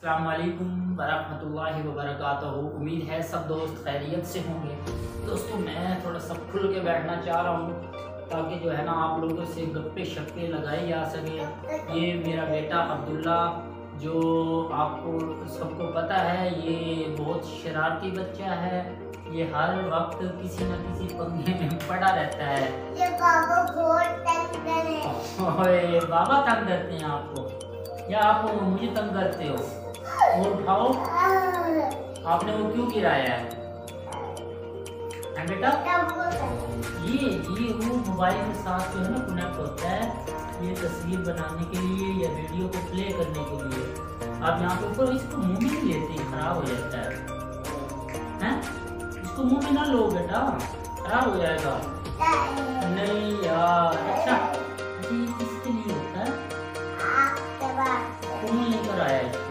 अस्सलाम वालेकुम वरहमतुल्लाहि वबरकातुहू। उम्मीद है सब दोस्त खैरियत से होंगे। दोस्तों मैं थोड़ा सा खुल के बैठना चाह रहा हूँ ताकि जो है ना आप लोगों से गप्पे शप्पे लगाई जा सके। ये मेरा बेटा अब्दुल्ला जो आपको सबको पता है ये बहुत शरारती बच्चा है। ये हर वक्त किसी न किसी पंगे में पड़ा रहता है। ये बाबा बहुत तंग करे। बाबा तंग करते हैं आपको या आप मुझे तंग करते हो? वो उठाओ, आपने वो क्यों गिराया है बेटा? ये वो मोबाइल के साथ जो है ना कनेक्ट होता है, ये तस्वीर बनाने के लिए या वीडियो को प्ले करने के लिए। आप यहाँ पे ऊपर इसको मुंह में नहीं लेते, खराब हो जाता है। इसको मुंह में ना लो बेटा, खराब हो जाएगा। नहीं यार, अच्छा ये किसके लिए होता है? कौन लेकर आया इसको?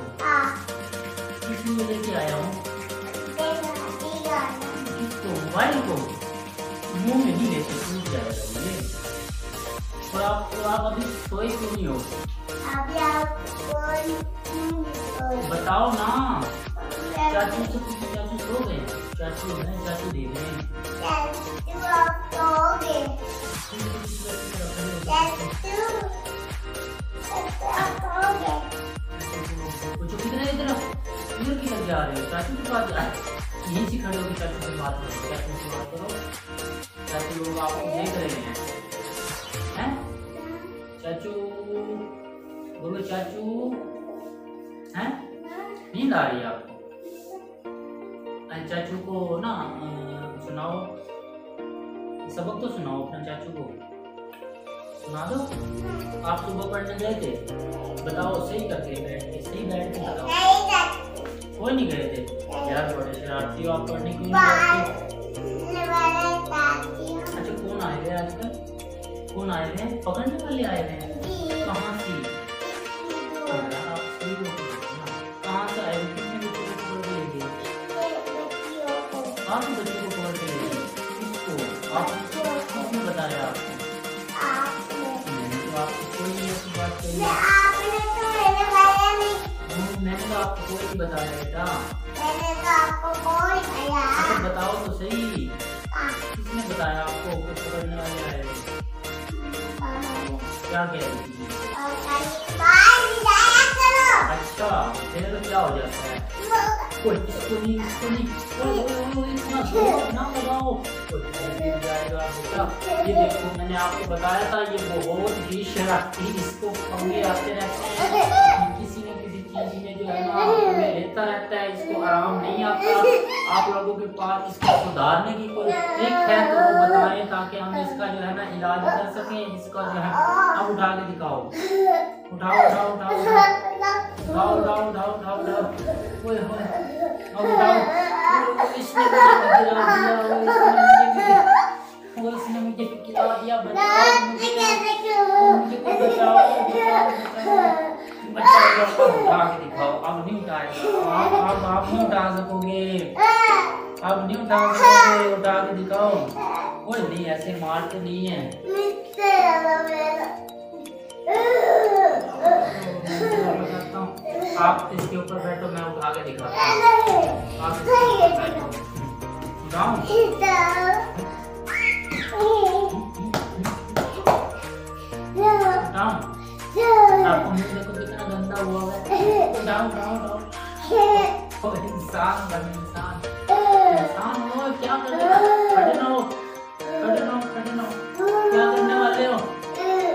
इसलिए लेके आया हूँ। इसको मोबाइल को मुंह में नहीं लेते, टूट जाएगा ये। और आप अभी सोए क्यों नहीं हो? बताओ ना। चाचू से पूछो, चाचू सो गए? चाचू है, चाचू दे रहे हैं। इधर की तरफ जा रहे हो? चाचू के पास जा रहे हो? यहीं से खड़े होकर चाचू से बात करो, चाचू से बात करो। चाचू लोग आपको देख रहे हैं। चाचू बोलो, चाचू हैं? नींद आ रही है आपको? चाचू को ना सुनाओ, सबक तो सुनाओ अपने चाचू को, सुना दो। आप सुबह पढ़ने गए थे? बताओ, सही करके बैठ के, सही बैठ के बताओ। कोई नहीं गए थे यार, बड़े शरारती हो आप। पढ़ने क्यों नहीं गए? अच्छा कौन आए थे आजकल? कौन आए थे? पकड़ने वाले आए थे? कहाँ से? कहाँ से आए थे? कितने बच्चों को पकड़ के ले गए? आप बच्चों को पकड़ के ले गए? किसको? आप किसने बताया आपको? तो आपको कोई ऐसी बात कही? मैंने तो आपको कोई नहीं बताया बेटा। मैंने तो आपको कोई बताया। तो बताओ तो सही, किसने बताया आपको? कुछ पकड़ने वाले आए थे? क्या कह रही थी? अच्छा फिर क्या हो जाता है? कोई इसको नहीं, इतना जोर ना लगाओ, गिर जाएगा बेटा। ये देखो मैंने आपको बताया था ये बहुत ही शरारती, इसको पंगे आते रहते हैं। किसी न किसी चीज में जो है ना हमें लेता रहता है, इसको आराम नहीं आता। आप लोगों के पास इसको सुधारने की कोई ट्रिक है तो वो बताएं ताकि हम इसका जो है ना इलाज कर सकें। इसका जो है अब उठा के दिखाओ, उठाओ उठाओ उठाओ उठाओ उठाओ उठाओ उठाओ उठाओ, ओए होए अब उठाओ। इसने मुझे गिरा दिया, बचाओ मुझे, बचाओ उठा के दिखाओ। अब नहीं उठाएगा, आप नहीं उठा सकोगे, अब नहीं उठा सकोगे, उठा के दिखाओ। ओए नहीं, ऐसे मारते नहीं है। आप इसके ऊपर बैठो, मैं उठा के दिखाता हूँ। आप इसके ऊपर बैठो, उठाऊं? आपको मुझे देखो कितना गंदा हुआ है। उठाओ उठाओ उठाओ। इंसान बन, इंसान हो, क्या कर रहे हो? खड़े ना हो, खड़े ना हो, खड़े ना हो। क्या करने वाले हो?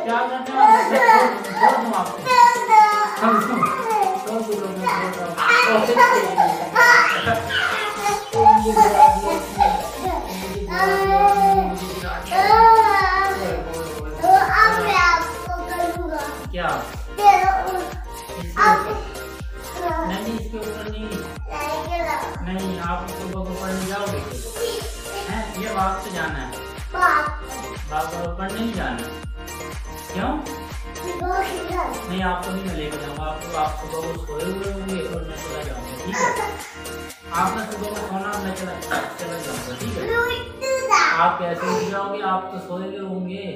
क्या करने वाले हो? छोड़ दूं आपको? छोड़ दूं लोग? क्या नहीं, इसके ऊपर नहीं, आप सुबह को पढ़ने जाओगे हैं? ये बाप से जाना है, बाप को पढ़ने नहीं जाना। क्यों नहीं? आपको नहीं मिलेगा जब आप सुबह को सोए हुए होंगे और मैं चला जाऊंगा, ठीक है? आपने सुबह को सोना, मैं चला जाऊंगा, ठीक है? आप कैसे उठ जाओगे? आप तो सोए हुए होंगे।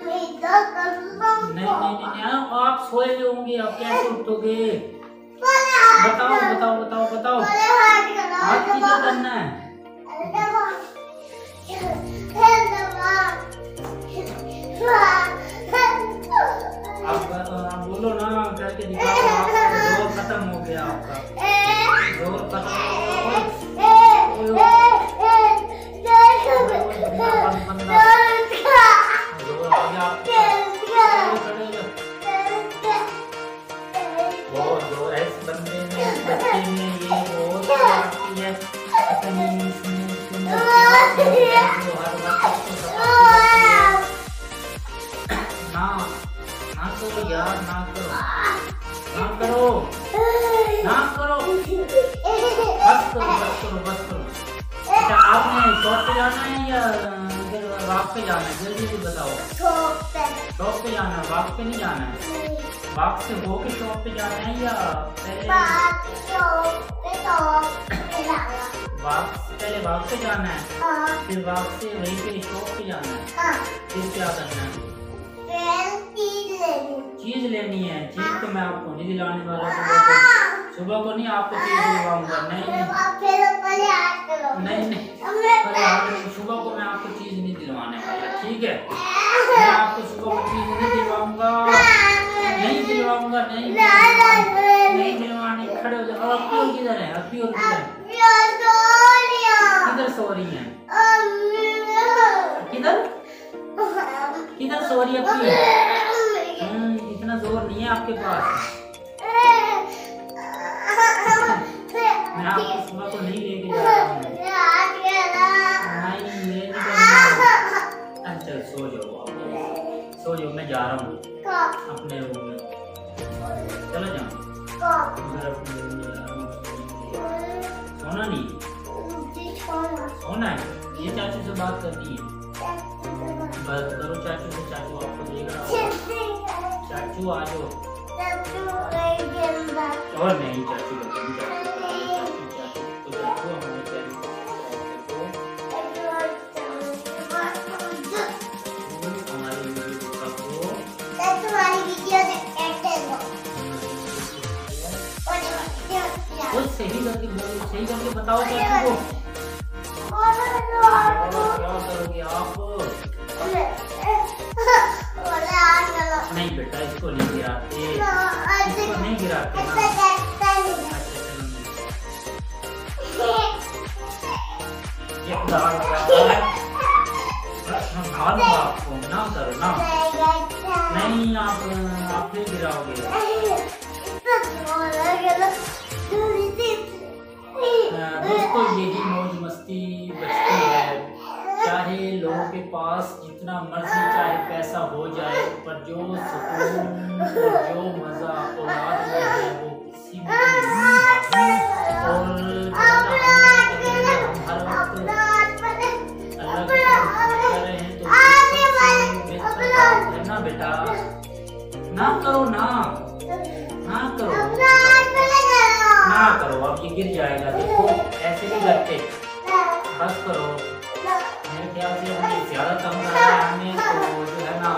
नहीं, आप सोए हुए होंगे, आप कैसे उठोगे? बताओ बताओ बताओ बताओ, हाथ किधर करना है? आप बोलो ना, करके दिखाओ। जोर खत्म हो गया आपका, जोर खत्म हो गया। बहुत जोर है इस बंदे में, इस बच्चे में, ये बहुत शरारती है। पता नहीं इसमें जो हर वक्त ना ना करो यार, ना करो ना करो ना करो, बस करो बस करो बस करो। अच्छा आपने शॉप पे जाना है या वॉक पे जाना है? जल्दी से बताओ। शॉप पे जाना है, वॉक पे नहीं जाना है? वॉक से होके शॉप पे जाना है या पहले वॉक पे जाना है, फिर वॉक से वहीं पे शॉप पे जाना है, फिर क्या करना है? चीज लेनी है। चीज तो मैं आपको नहीं दिलाने वाला, सुबह को नहीं आपको चीज दिलवाऊंगा। नहीं नहीं नहीं, सुबह को मैं आपको चीज नहीं दिलवाने वाला, ठीक है? मैं आपको सुबह को चीज नहीं दिलवाऊंगा, नहीं दिलवाऊंगा, नहीं दिलवाने। खड़े हो जाओ। आपकी और किधर है? आपकी और किधर है? किधर सो रही है? किधर किधर सो रही है अपनी? इतना जोर नहीं है आपके पास। मैं आपको सुबह को नहीं लेके जा रहा हूँ। नहीं अच्छा सो जाओ, सो जाओ। मैं जा रहा हूँ अपने रूम में, चलो जाओ। सोना नहीं, सोना है। ये चाचू से बात करनी है, बात करो चाचू से। चाचू आपको देख रहा होगा। चाचू आ जाओ। और नहीं चाचू सही करके बताओ चाचू को। क्या करोगे आप? नहीं बेटा, इसको नहीं गिराते, इसको नहीं गिराते ना। ये दाग लगा है, मारूंगा आपको। ना करो ना, नहीं आप नहीं गिराओगे। दोस्तों यही मौज मस्ती बचती है, चाहे लोगों के पास जितना मर्जी चाहे पैसा हो जाए, पर जो सुकून और जो मजा औलाद में है वो किसी में नहीं। और हम हर वक्त अल्लाह की कर रहे हैं तो है ना बेटा? ना करो ना, ना करो ना करो। अब ये गिर जाएगा, देखो ऐसे नहीं करते। बस करो। मेरे ख्याल से हमें ज्यादा तंग कर रहा है, हमें तो जो है ना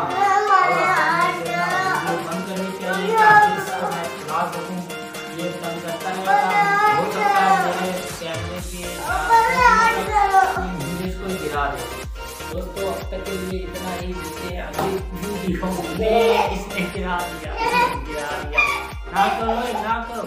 बंद करनी चाहिए ताकि इसको मैं खिला सकूं। ये तंग करता है, हो सकता है मेरे कैमरे के इसको ही गिरा दे। दोस्तों अब तक के लिए इतना ही, जिससे अभी इसने गिरा दिया। ना करो ना करो।